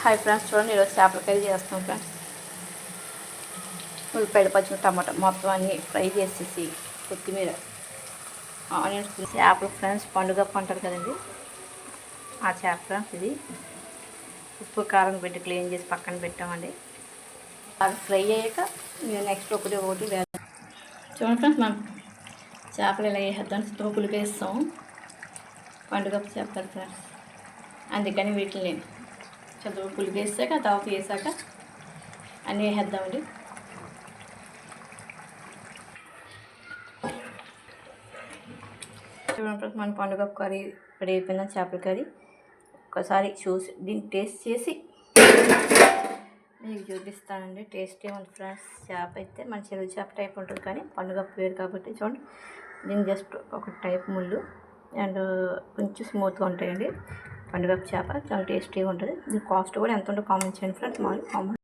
Hi friends, చూడండి ఈరోజు చేపల కర్రీ చేస్తాం ఫ్రెండ్స్. ఉల్లిపాయలు, పచ్చిమిర్చి, టమాటా మొత్తం అన్నీ ఫ్రై చేసేసి కొత్తిమీర, ఆనియన్స్, చేపలు ఫ్రెండ్స్ పండుగ అంటారు కదండి, ఆ చేప ఫ్రెండ్స్. ఇది ఉప్పు కారం పెట్టి క్లీన్ చేసి పక్కన పెట్టామండి. అది ఫ్రై అయ్యాక నెక్స్ట్ ఒకటి వేద్దాం. చూడండి ఫ్రెండ్స్, మనం చేపలు ఇలా వేసేద్దాం. తోపులు వేస్తాం, పండుగ చేపలు ఫ్రెండ్స్. అందుకని వీటిని చదువు పులిపి వేసాక తర్వాత వేసాక అన్నీ వేసేద్దామండి. చూడండి మన పండుగ కర్రీ రెడీ అయిపోయిందా, చేపల కర్రీ. ఒకసారి చూసి దీన్ని టేస్ట్ చేసి మీకు చూపిస్తానండి. టేస్ట్ ఏముంది ఫ్రెండ్స్, చేప అయితే మన చెరువు చేప టైప్ ఉంటుంది, కానీ పండుగ పేరు కాబట్టి చూడండి. దీన్ని జస్ట్ ఒక టైప్ ముళ్ళు అండ్ కొంచెం స్మూత్గా ఉంటాయండి. పండుగ చేప చాలా టేస్టీగా ఉంటుంది. దీని కాస్ట్ కూడా ఎంత ఉంటుందో కామెంట్ చేయండి ఫ్రెండ్స్.